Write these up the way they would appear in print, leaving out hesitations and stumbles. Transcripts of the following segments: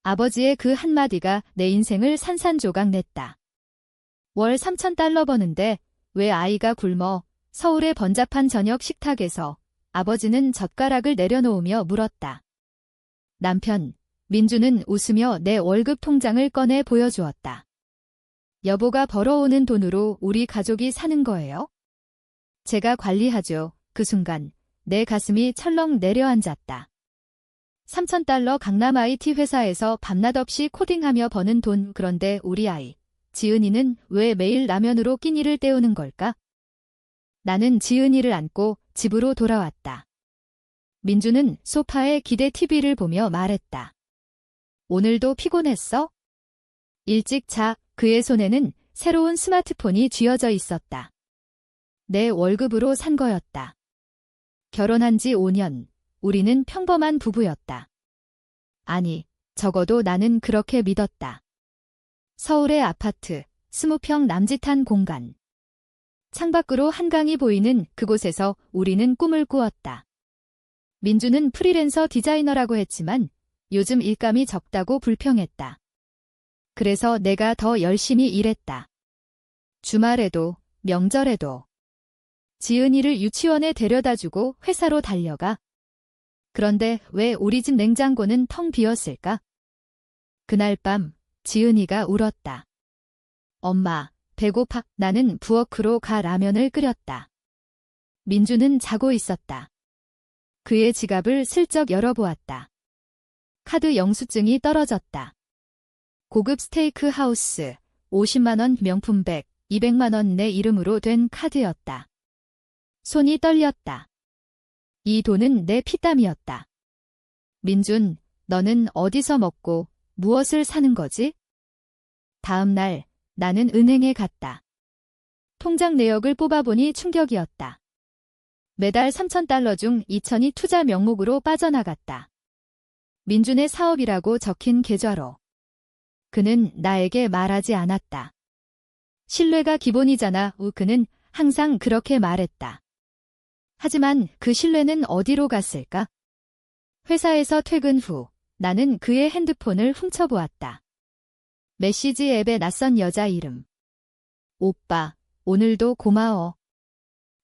아버지의 그 한마디가 내 인생을 산산조각 냈다. 월 3,000달러 버는데 왜 아이가 굶어? 서울의 번잡한 저녁 식탁에서 아버지는 젓가락을 내려놓으며 물었다. 남편, 민주는 웃으며 내 월급 통장을 꺼내 보여주었다. 여보가 벌어오는 돈으로 우리 가족이 사는 거예요? 제가 관리하죠. 그 순간 내 가슴이 철렁 내려앉았다. 3,000달러 강남 IT 회사에서 밤낮 없이 코딩하며 버는 돈. 그런데 우리 아이, 지은이는 왜 매일 라면으로 끼니를 때우는 걸까? 나는 지은이를 안고 집으로 돌아왔다. 민주는 소파에 기대 TV를 보며 말했다. 오늘도 피곤했어? 일찍 자. 그의 손에는 새로운 스마트폰이 쥐어져 있었다. 내 월급으로 산 거였다. 결혼한 지 5년, 우리는 평범한 부부였다. 아니, 적어도 나는 그렇게 믿었다. 서울의 아파트, 20평 남짓한 공간. 창밖으로 한강이 보이는 그곳에서 우리는 꿈을 꾸었다. 민주는 프리랜서 디자이너라고 했지만 요즘 일감이 적다고 불평했다. 그래서 내가 더 열심히 일했다. 주말에도, 명절에도. 지은이를 유치원에 데려다주고 회사로 달려가. 그런데 왜 우리 집 냉장고는 텅 비었을까? 그날 밤 지은이가 울었다. 엄마, 배고파. 나는 부엌으로 가 라면을 끓였다. 민주는 자고 있었다. 그의 지갑을 슬쩍 열어보았다. 카드 영수증이 떨어졌다. 고급 스테이크 하우스, 50만원 명품백, 200만원 내 이름으로 된 카드였다. 손이 떨렸다. 이 돈은 내 피땀이었다. 민준, 너는 어디서 먹고 무엇을 사는 거지? 다음 날 나는 은행에 갔다. 통장 내역을 뽑아보니 충격이었다. 매달 3,000달러 중 2,000이 투자 명목으로 빠져나갔다. 민준의 사업이라고 적힌 계좌로. 그는 나에게 말하지 않았다. 신뢰가 기본이잖아. 그는 항상 그렇게 말했다. 하지만 그 신뢰는 어디로 갔을까? 회사에서 퇴근 후 나는 그의 핸드폰을 훔쳐보았다. 메시지 앱에 낯선 여자 이름. 오빠, 오늘도 고마워.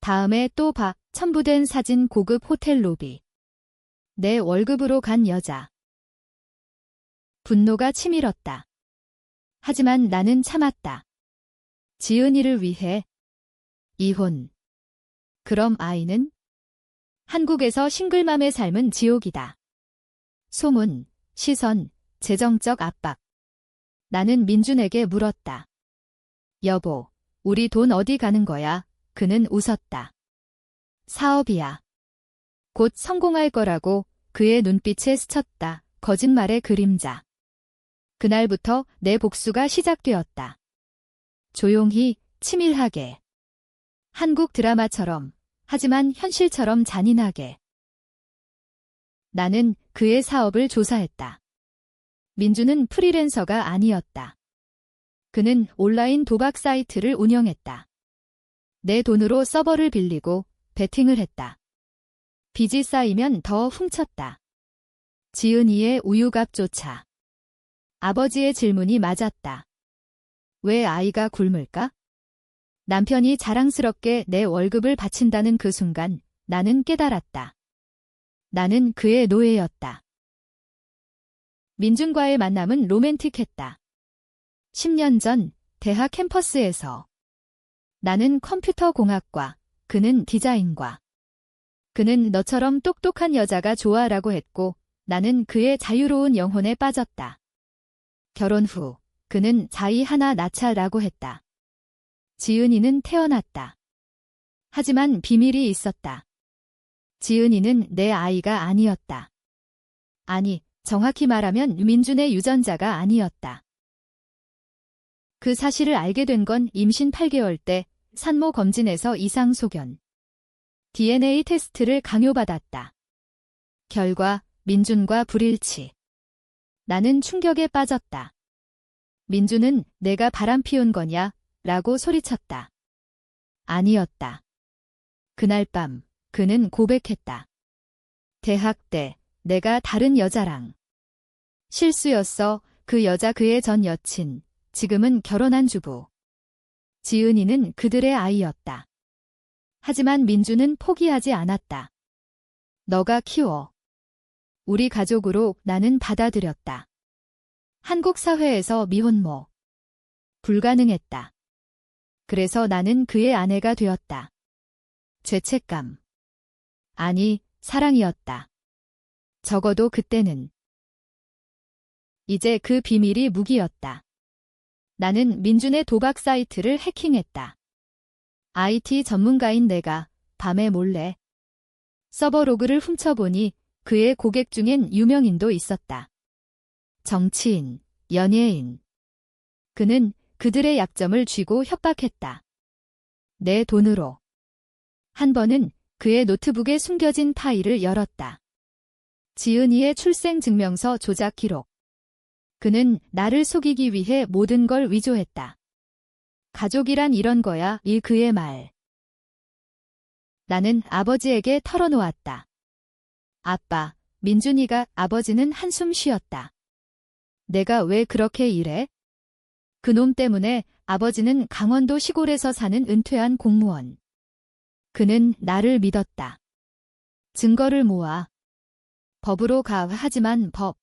다음에 또 봐. 첨부된 사진 고급 호텔 로비. 내 월급으로 간 여자. 분노가 치밀었다. 하지만 나는 참았다. 지은이를 위해. 이혼. 그럼 아이는? 한국에서 싱글맘의 삶은 지옥이다. 소문, 시선, 재정적 압박. 나는 민준에게 물었다. 여보, 우리 돈 어디 가는 거야? 그는 웃었다. 사업이야. 곧 성공할 거라고. 그의 눈빛에 스쳤다. 거짓말의 그림자. 그날부터 내 복수가 시작되었다. 조용히, 치밀하게. 한국 드라마처럼, 하지만 현실처럼 잔인하게. 나는 그의 사업을 조사했다. 민주는 프리랜서가 아니었다. 그는 온라인 도박 사이트를 운영했다. 내 돈으로 서버를 빌리고 베팅을 했다. 빚이 쌓이면 더 훔쳤다. 지은이의 우유값조차. 아버지의 질문이 맞았다. 왜 아이가 굶을까? 남편이 자랑스럽게 내 월급을 바친다는 그 순간 나는 깨달았다. 나는 그의 노예였다. 민준과의 만남은 로맨틱했다. 10년 전 대학 캠퍼스에서. 나는 컴퓨터 공학과, 그는 디자인과. 그는 너처럼 똑똑한 여자가 좋아라고 했고 나는 그의 자유로운 영혼에 빠졌다. 결혼 후 그는 자이 하나 낳자라고 했다. 지은이는 태어났다. 하지만 비밀이 있었다. 지은이는 내 아이가 아니었다. 아니, 정확히 말하면 민준의 유전자가 아니었다. 그 사실을 알게 된 건 임신 8개월 때 산모 검진에서 이상 소견. DNA 테스트를 강요받았다. 결과, 민준과 불일치. 나는 충격에 빠졌다. 민준은 내가 바람 피운 거냐? 라고 소리쳤다. 아니었다. 그날 밤, 그는 고백했다. 대학 때, 내가 다른 여자랑 실수였어. 그 여자 그의 전 여친, 지금은 결혼한 주부. 지은이는 그들의 아이였다. 하지만 민주는 포기하지 않았다. 너가 키워. 우리 가족으로 나는 받아들였다. 한국 사회에서 미혼모. 불가능했다. 그래서 나는 그의 아내가 되었다. 죄책감. 아니, 사랑이었다. 적어도 그때는. 이제 그 비밀이 무기였다. 나는 민준의 도박 사이트를 해킹했다. IT 전문가인 내가 밤에 몰래 서버 로그를 훔쳐보니 그의 고객 중엔 유명인도 있었다. 정치인, 연예인. 그는 그들의 약점을 쥐고 협박했다. 내 돈으로. 한 번은 그의 노트북에 숨겨진 파일을 열었다. 지은이의 출생증명서 조작 기록. 그는 나를 속이기 위해 모든 걸 위조했다. 가족이란 이런 거야, 이 그의 말. 나는 아버지에게 털어놓았다. 아빠, 민준이가. 아버지는 한숨 쉬었다. 내가 왜 그렇게 일해? 그놈 때문에. 아버지는 강원도 시골에서 사는 은퇴한 공무원. 그는 나를 믿었다. 증거를 모아. 법으로 가. 하지만 법.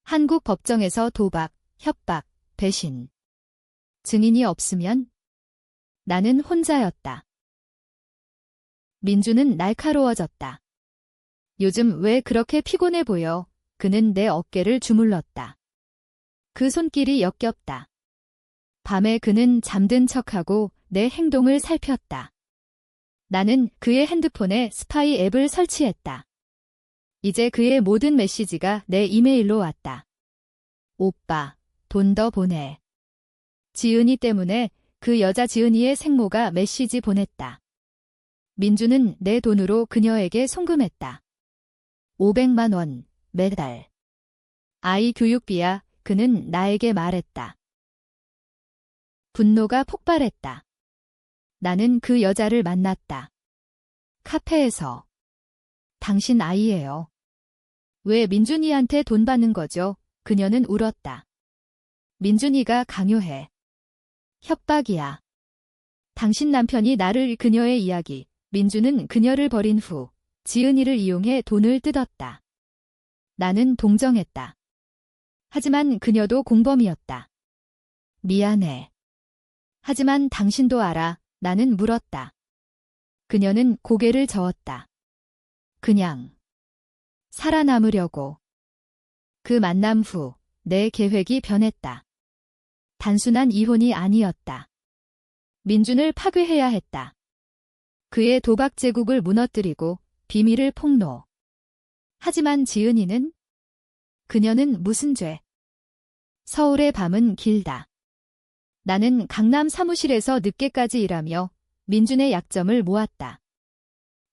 한국 법정에서 도박, 협박, 배신. 증인이 없으면 나는 혼자였다. 민주는 날카로워졌다. 요즘 왜 그렇게 피곤해 보여? 그는 내 어깨를 주물렀다. 그 손길이 역겹다. 밤에 그는 잠든 척하고 내 행동을 살폈다. 나는 그의 핸드폰에 스파이 앱을 설치했다. 이제 그의 모든 메시지가 내 이메일로 왔다. 오빠, 돈 더 보내. 지은이 때문에. 그 여자 지은이의 생모가 메시지 보냈다. 민주는 내 돈으로 그녀에게 송금했다. 500만 원, 매달. 아이 교육비야. 그는 나에게 말했다. 분노가 폭발했다. 나는 그 여자를 만났다. 카페에서. 당신 아이예요. 왜 민준이한테 돈 받는 거죠? 그녀는 울었다. 민준이가 강요해. 협박이야. 당신 남편이 나를. 그녀의 이야기. 민준은 그녀를 버린 후 지은이를 이용해 돈을 뜯었다. 나는 동정했다. 하지만 그녀도 공범이었다. 미안해. 하지만 당신도 알아. 나는 물었다. 그녀는 고개를 저었다. 그냥 살아남으려고. 그 만남 후 내 계획이 변했다. 단순한 이혼이 아니었다. 민준을 파괴해야 했다. 그의 도박 제국을 무너뜨리고 비밀을 폭로. 하지만 지은이는? 그녀는 무슨 죄? 서울의 밤은 길다. 나는 강남 사무실에서 늦게까지 일하며 민준의 약점을 모았다.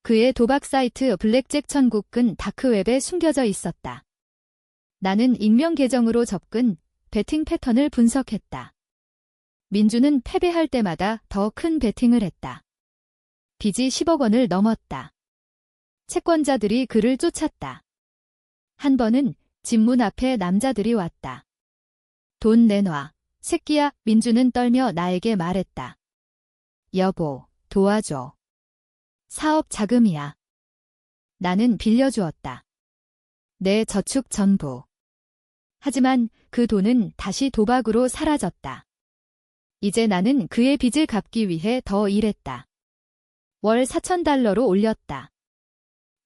그의 도박 사이트 블랙잭 천국은 다크웹에 숨겨져 있었다. 나는 익명 계정으로 접근, 베팅 패턴을 분석했다. 민준은 패배할 때마다 더 큰 베팅을 했다. 빚이 10억 원을 넘었다. 채권자들이 그를 쫓았다. 한 번은 집 문 앞에 남자들이 왔다. 돈 내놔, 새끼야. 민준은 떨며 나에게 말했다. 여보, 도와줘. 사업 자금이야. 나는 빌려주었다. 내 저축 전부. 하지만 그 돈은 다시 도박으로 사라졌다. 이제 나는 그의 빚을 갚기 위해 더 일했다. 월 $4,000로 올렸다.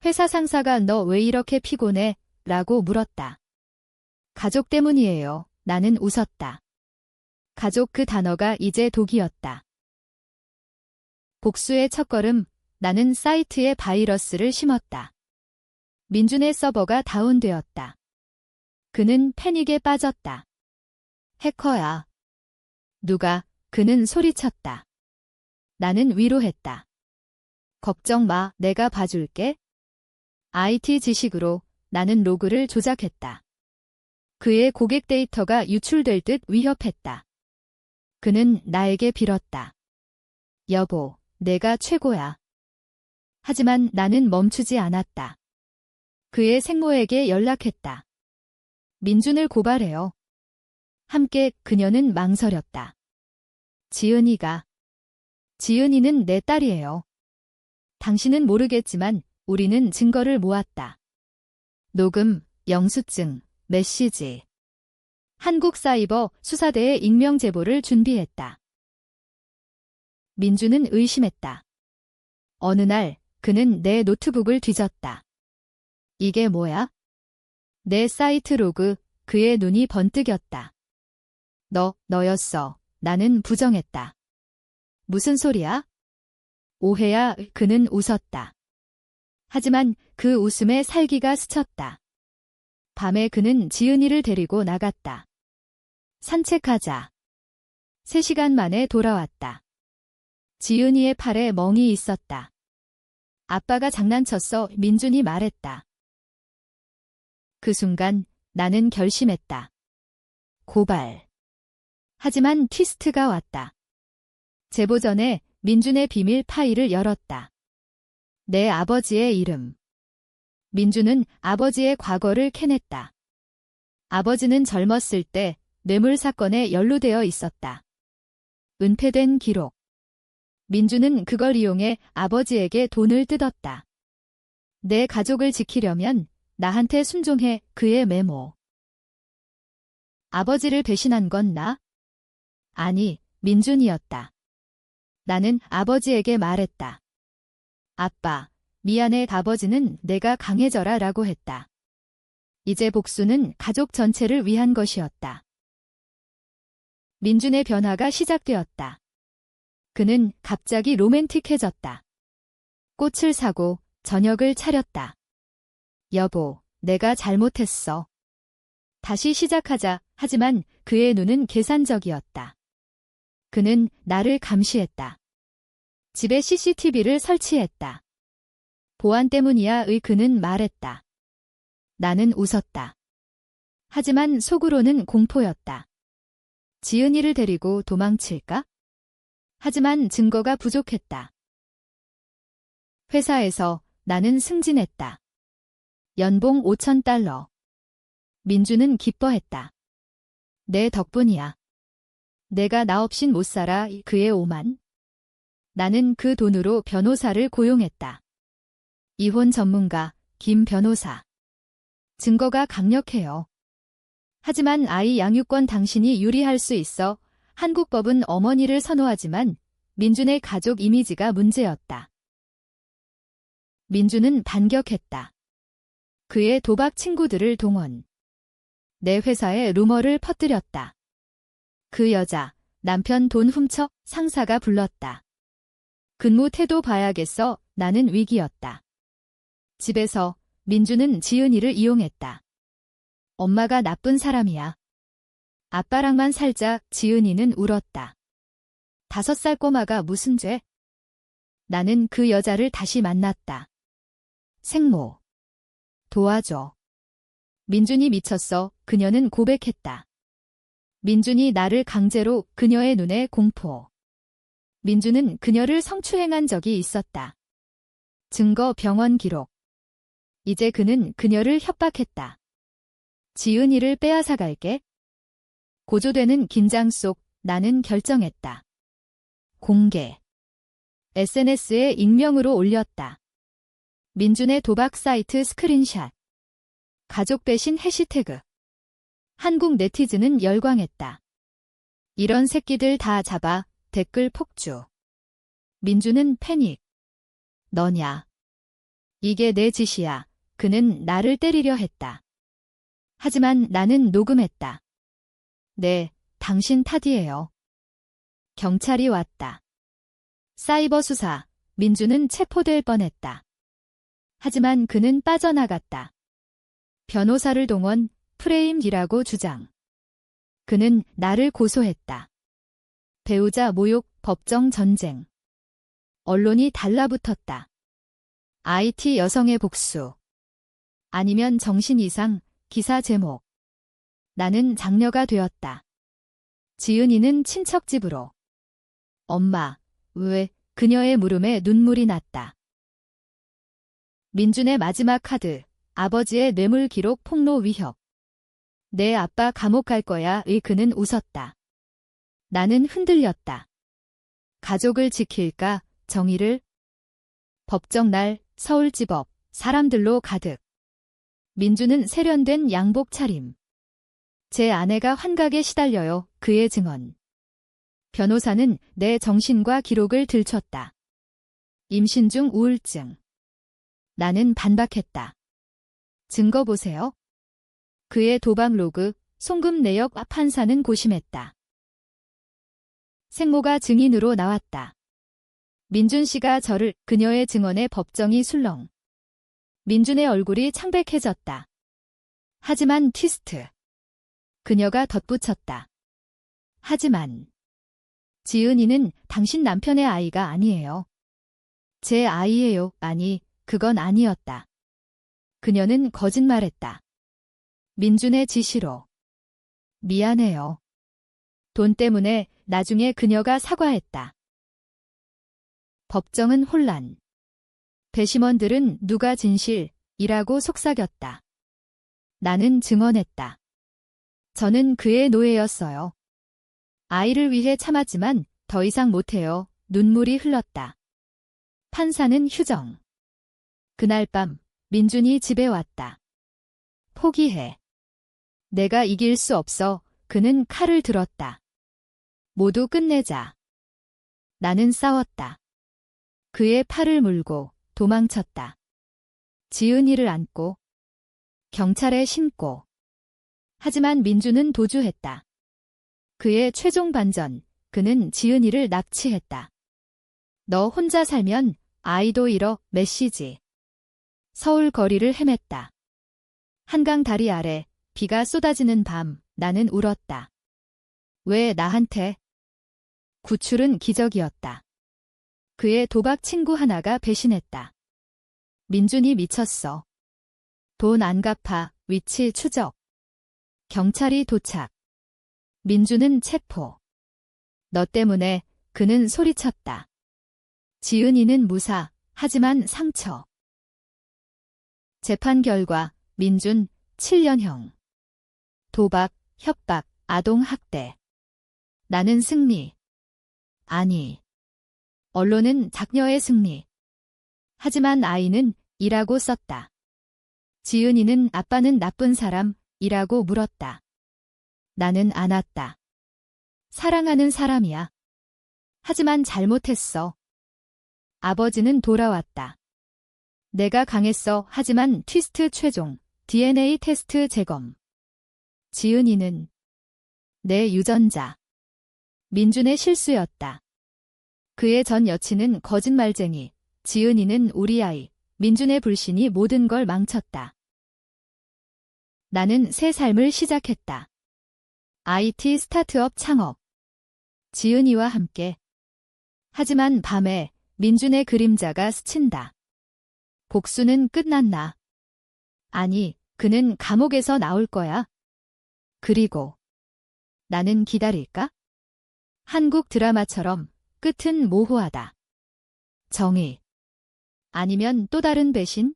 회사 상사가 너 왜 이렇게 피곤해? 라고 물었다. 가족 때문이에요. 나는 웃었다. 가족. 그 단어가 이제 독이었다. 복수의 첫걸음. 나는 사이트에 바이러스를 심었다. 민준의 서버가 다운되었다. 그는 패닉에 빠졌다. 해커야. 누가? 그는 소리쳤다. 나는 위로했다. 걱정 마, 내가 봐줄게. IT 지식으로 나는 로그를 조작했다. 그의 고객 데이터가 유출될 듯 위협했다. 그는 나에게 빌었다. 여보, 내가 최고야. 하지만 나는 멈추지 않았다. 그의 생모에게 연락했다. 민준을 고발해요. 함께 그녀는 망설였다. 지은이는 내 딸이에요. 당신은 모르겠지만 우리는 증거를 모았다. 녹음, 영수증, 메시지. 한국사이버 수사대에 익명 제보를 준비했다. 민주는 의심했다. 어느 날 그는 내 노트북을 뒤졌다. 이게 뭐야? 내 사이트 로그, 그의 눈이 번뜩였다. 너였어. 나는 부정했다. 무슨 소리야? 오해야. 그는 웃었다. 하지만 그 웃음에 살기가 스쳤다. 밤에 그는 지은이를 데리고 나갔다. 산책하자. 3시간 만에 돌아왔다. 지은이의 팔에 멍이 있었다. 아빠가 장난쳤어. 민준이 말했다. 그 순간 나는 결심했다. 고발. 하지만 트위스트가 왔다. 제보 전에 민준의 비밀 파일을 열었다. 내 아버지의 이름. 민준은 아버지의 과거를 캐냈다. 아버지는 젊었을 때 뇌물 사건에 연루되어 있었다. 은폐된 기록. 민준은 그걸 이용해 아버지에게 돈을 뜯었다. 내 가족을 지키려면 나한테 순종해. 그의 메모. 아버지를 배신한 건 나? 아니, 민준이었다. 나는 아버지에게 말했다. 아빠, 미안해. 아버지는 내가 강해져라 라고 했다. 이제 복수는 가족 전체를 위한 것이었다. 민준의 변화가 시작되었다. 그는 갑자기 로맨틱해졌다. 꽃을 사고 저녁을 차렸다. 여보, 내가 잘못했어. 다시 시작하자. 하지만 그의 눈은 계산적이었다. 그는 나를 감시했다. 집에 CCTV를 설치했다. 보안 때문이야. 그는 말했다. 나는 웃었다. 하지만 속으로는 공포였다. 지은이를 데리고 도망칠까? 하지만 증거가 부족했다. 회사에서 나는 승진했다. 연봉 $5,000. 민주는 기뻐했다. 내 덕분이야. 내가 나 없인 못 살아. 그의 오만. 나는 그 돈으로 변호사를 고용했다. 이혼 전문가 김 변호사. 증거가 강력해요. 하지만 아이 양육권 당신이 유리할 수 있어. 한국 법은 어머니를 선호하지만 민준의 가족 이미지가 문제였다. 민준은 반격했다. 그의 도박 친구들을 동원. 내 회사에 루머를 퍼뜨렸다. 그 여자, 남편 돈 훔쳐. 상사가 불렀다. 근무 태도 봐야겠어. 나는 위기였다. 집에서 민주는 지은이를 이용했다. 엄마가 나쁜 사람이야. 아빠랑만 살자. 지은이는 울었다. 5살 꼬마가 무슨 죄? 나는 그 여자를 다시 만났다. 생모. 도와줘. 민준이 미쳤어. 그녀는 고백했다. 민준이 나를 강제로. 그녀의 눈에 공포. 민준은 그녀를 성추행한 적이 있었다. 증거 병원 기록. 이제 그는 그녀를 협박했다. 지은이를 빼앗아갈게. 고조되는 긴장 속 나는 결정했다. 공개. SNS에 익명으로 올렸다. 민준의 도박 사이트 스크린샷. 가족 배신 해시태그. 한국 네티즌은 열광했다. 이런 새끼들 다 잡아. 댓글 폭주. 민준은 패닉. 너냐. 이게 내 짓이야. 그는 나를 때리려 했다. 하지만 나는 녹음했다. 네, 당신 탓이에요. 경찰이 왔다. 사이버 수사. 민준은 체포될 뻔했다. 하지만 그는 빠져나갔다. 변호사를 동원. 프레임이라고 주장. 그는 나를 고소했다. 배우자 모욕. 법정 전쟁. 언론이 달라붙었다. IT 여성의 복수. 아니면 정신 이상. 기사 제목. 나는 장녀가 되었다. 지은이는 친척 집으로. 엄마, 왜? 그녀의 물음에 눈물이 났다. 민준의 마지막 카드. 아버지의 뇌물 기록 폭로 위협. 내 아빠 감옥 갈 거야. 그는 웃었다. 나는 흔들렸다. 가족을 지킬까, 정의를? 법정 날, 서울지법, 사람들로 가득. 민주는 세련된 양복 차림. 제 아내가 환각에 시달려요. 그의 증언. 변호사는 내 정신과 기록을 들췄다. 임신 중 우울증. 나는 반박했다. 증거 보세요. 그의 도박 로그, 송금 내역. 판사는 고심했다. 생모가 증인으로 나왔다. 민준 씨가 저를. 그녀의 증언에 법정이 술렁. 민준의 얼굴이 창백해졌다. 하지만 트위스트. 그녀가 덧붙였다. 하지만 지은이는 당신 남편의 아이가 아니에요. 제 아이예요. 아니, 그건 아니었다. 그녀는 거짓말했다. 민준의 지시로. 미안해요. 돈 때문에. 나중에 그녀가 사과했다. 법정은 혼란. 배심원들은 누가 진실이라고 속삭였다. 나는 증언했다. 저는 그의 노예였어요. 아이를 위해 참았지만 더 이상 못해요. 눈물이 흘렀다. 판사는 휴정. 그날 밤 민준이 집에 왔다. 포기해. 내가 이길 수 없어. 그는 칼을 들었다. 모두 끝내자. 나는 싸웠다. 그의 팔을 물고 도망쳤다. 지은이를 안고 경찰에 신고. 하지만 민주는 도주했다. 그의 최종 반전, 그는 지은이를 납치했다. 너 혼자 살면 아이도 잃어. 메시지. 서울 거리를 헤맸다. 한강 다리 아래 비가 쏟아지는 밤, 나는 울었다. 왜 나한테? 구출은 기적이었다. 그의 도박 친구 하나가 배신했다. 민준이 미쳤어. 돈 안 갚아. 위치 추적. 경찰이 도착. 민준은 체포. 너 때문에. 그는 소리쳤다. 지은이는 무사. 하지만 상처. 재판 결과 민준 7년형. 도박, 협박, 아동학대. 나는 승리. 아니. 언론은 장녀의 승리. 하지만 아이는 이라고 썼다. 지은이는 아빠는 나쁜 사람이라고 물었다. 나는 안았다. 사랑하는 사람이야. 하지만 잘못했어. 아버지는 돌아왔다. 내가 강했어. 하지만 트위스트 최종. DNA 테스트 재검. 지은이는 내 유전자. 민준의 실수였다. 그의 전 여친은 거짓말쟁이. 지은이는 우리 아이. 민준의 불신이 모든 걸 망쳤다. 나는 새 삶을 시작했다. IT 스타트업 창업. 지은이와 함께. 하지만 밤에 민준의 그림자가 스친다. 복수는 끝났나? 아니, 그는 감옥에서 나올 거야. 그리고 나는 기다릴까? 한국 드라마처럼 끝은 모호하다. 정의. 아니면 또 다른 배신?